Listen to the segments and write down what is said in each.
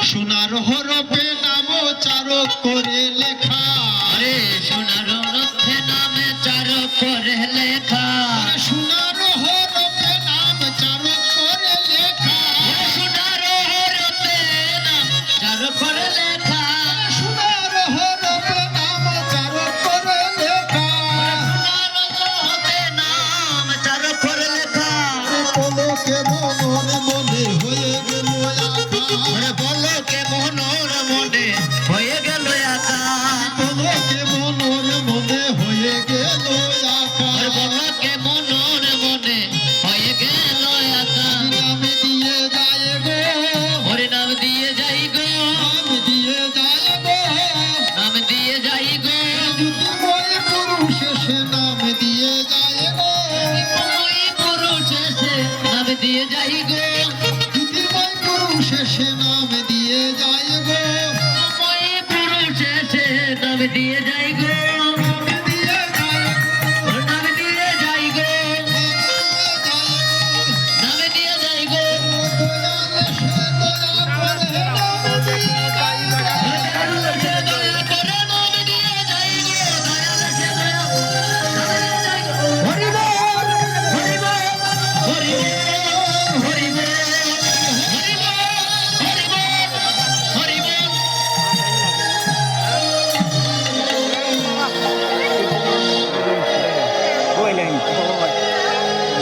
সোনার হরফে নাম চারক করে লেখা, আরে সোনার হরফে নাম চারক করে লেখা, সোনার হরফে নাম চারক করে লেখা, সোনার হরফে নাম চারক করে লেখা, সোনার হরফে নাম চারক করে লেখা, সোনার হরফে নাম চারক করে লেখা। পলকে মনর মনে হয়ে গেল আঁকা, ওরে বলো কে মনোর মনে হয়ে গেল একা, পলকে মনর মনে হয়ে গেল আঁকা, ওরে বলো কে মনোর মনে হয়ে গেল একা। নাম দিয়ে যায় গো, ওরে নাম দিয়ে যাই গো, নাম দিয়ে যায় গো, নাম দিয়ে যাই গো, জ্যোতির্ময় পুরুষ সে নাম দিয়ে যায় গো, ওই পুরুষ এসে নাম দিয়ে যাই গো, জ্যোতির্ময় পুরুষ সে নাম দিয়ে যায় গো, ওই পুরুষ এসে নাম দিয়ে যাই গো, নাম দিয়ে যায় গো, নাম দিয়ে যাই গো, নাম দিয়ে যাই গো, দয়াল সে দয়া করে নাম দিয়ে যাই গো, দয়াল সে দয়া করে যাই গো। হরি বল, হরি বল, হরি বল, হরি বল, হরি বল, হরি বল, হরি বল।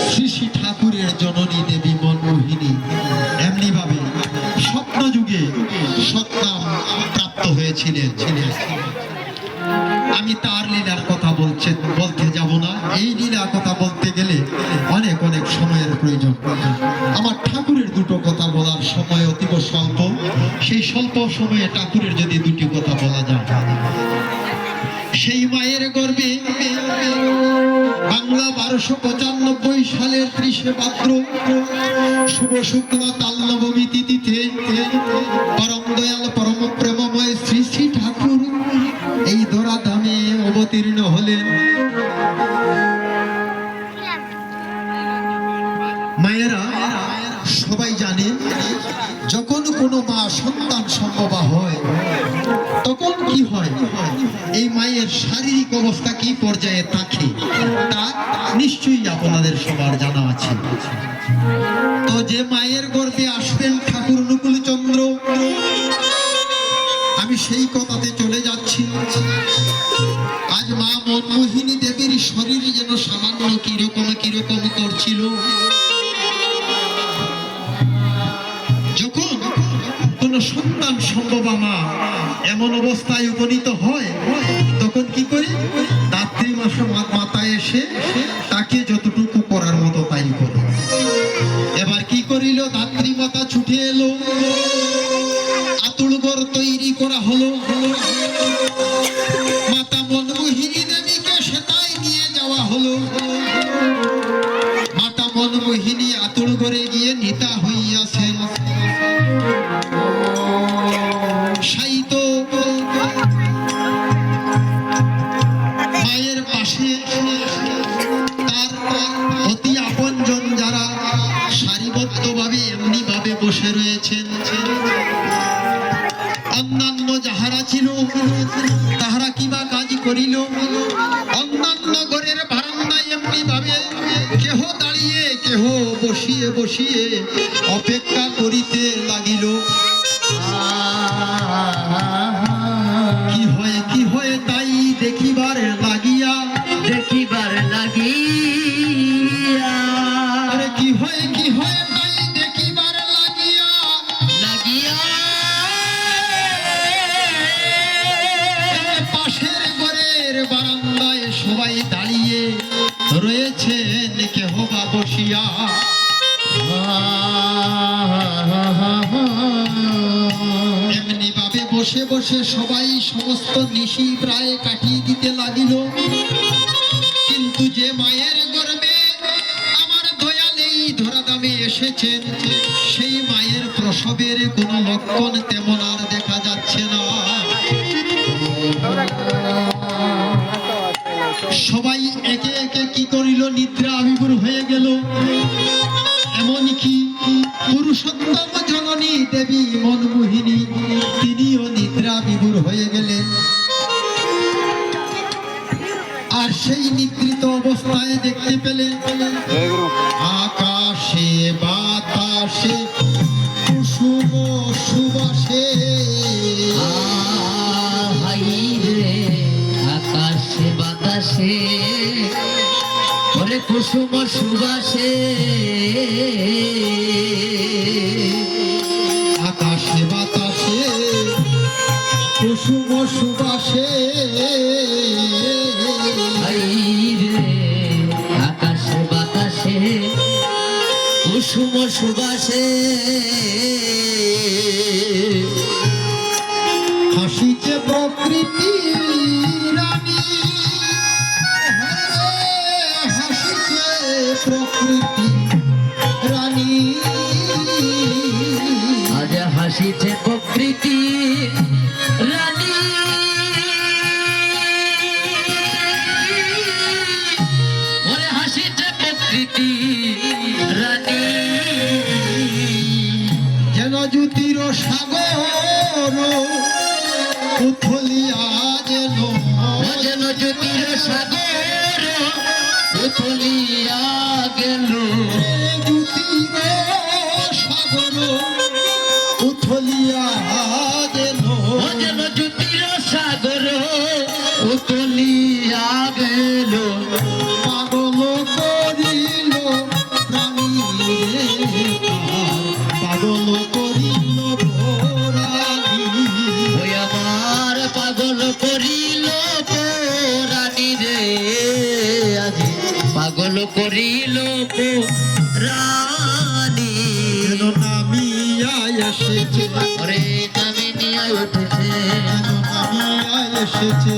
শ্রী শ্রী ঠাকুরের জননী দেবী মনমোহিনী এমনি ভাবে স্বপ্ন যুগে সত্যাম প্রাপ্ত হয়েছিলেন। আমি তার লীলার কথা বলতে যাব না, এই লীলার কথা বলতে গেলে অনেক অনেক সময়ের প্রয়োজন। আমার ঠাকুরের দুটো কথা বলার সময় অতীব স্বল্প, সেই স্বল্প সময়ে ঠাকুরের যদি দুটি কথা বলা যায়। সেই মায়ের গর্ভে বাংলা 1295 সালের 30 ভাদ্র শুভ শুক্ল তাল নবমী তিথিতে পরম দয়াল পরম প্রেমময় শ্রী শ্রী ঠাকুর এই ধরাধামে অবতীর্ণ হলেন। মায়েরা সবাই জানে, যখন কোনো মা সন্তান সম্ভবা হয় তখন কি হয়, এই মায়ের শারীরিক অবস্থা কি পর্যায়ে থাকে তা নিশ্চয়ই আপনাদের সবার জানা আছে। তো যে মায়ের গর্ভে আসবেন ঠাকুর অনুকূল চন্দ্র, আমি সেই কথাতে চলে যাচ্ছি। আজ মা মনমোহিনী দেবীর শরীর যেন সামান্য কিরকম কিরকম করছিল। যখন কোন সন্তান সম্ভবা মা এমন অবস্থায় উপনীত হয় তখন কি করে, দাত্রী মাথায় এসে তাকে যতটুকু করার মতো তাই করে। এবার কি করিল, দাত্রী মাতা ছুটে এলো, আতুড় ঘর তৈরি করা হলো, মাতা মনমোহিনী দেবীকে সেটাই নিয়ে যাওয়া হলো। মাতা মনমোহিনী আতুড় ঘরে গিয়ে নিতা হইয়াছেন। শায়িত মায়ের পাশে তার অতি আপনজন যারা সারিবদ্ধভাবে এমনি ভাবে বসে রয়েছেন। অন্যান্য যাহারা ছিল তাহারা কিবা কাজ করিল, অন্যান্য ঘরের বারান্দায় এমনি ভাবে কেহ দাঁড়িয়ে কেহ বসিয়ে বসিয়ে অপেক্ষা করিতে লাগিল। কি হয় তাই দেখিবার লাগিয়া, দেখিবার লাগিয়া, আরে কি হয় তাই দেখিবার লাগিয়া, লাগিয়া পাশের ঘরের বারান্দায় সবাই দাঁড়িয়ে রয়েছেন, কেহ বা বসিয়া। এমনি ভাবে বসে বসে সবাই সমস্ত নিশি প্রায় কাটিয়ে দিতে লাগিল। কিন্তু যে মায়ের গর্ভে আমার দয়াল এই ধরাধামে এসেছেন, সেই মায়ের প্রসবের কোনো লক্ষণ তেমন আর দেখা যাচ্ছে না। সবাই একে একে কি করিল, নিদ্রা আবির্ভূত হয়ে গেল। এমনকি পুরুষোত্তম জননী দেবী মনমোহিনী সুবাসে হাই রে আকাশে বাতাসে ওরে কুসুম সুবাসে আকাশে বাতাসে কুসুম সুবাসে হাই রে আকাশে বাতাসে কুসুম সুবাসে হাসিছে প্রকৃতি রানী হাসিছে প্রকৃতি রানী আজ হাসিছে প্রকৃতি রানী ওরে হাসিছে প্রকৃতি রানী যেন জ্যোতির সাগর উথলিয়া যেন যেন জ্যোতির সাগর উথলিয়া গেল জ্যোতির সাগর উথলিয়া যেন যেন জ্যোতির সাগর উথলিয়া গেল পাগল করিল প্রাণী পাগল করিল রানী ওই আমার পাগল করিল রানী রে আজি পাগল করিল রানী যেন নামিয়া এসেছে ওরে নামে নিয়ে উঠেছে যেন নামিয়া এসেছে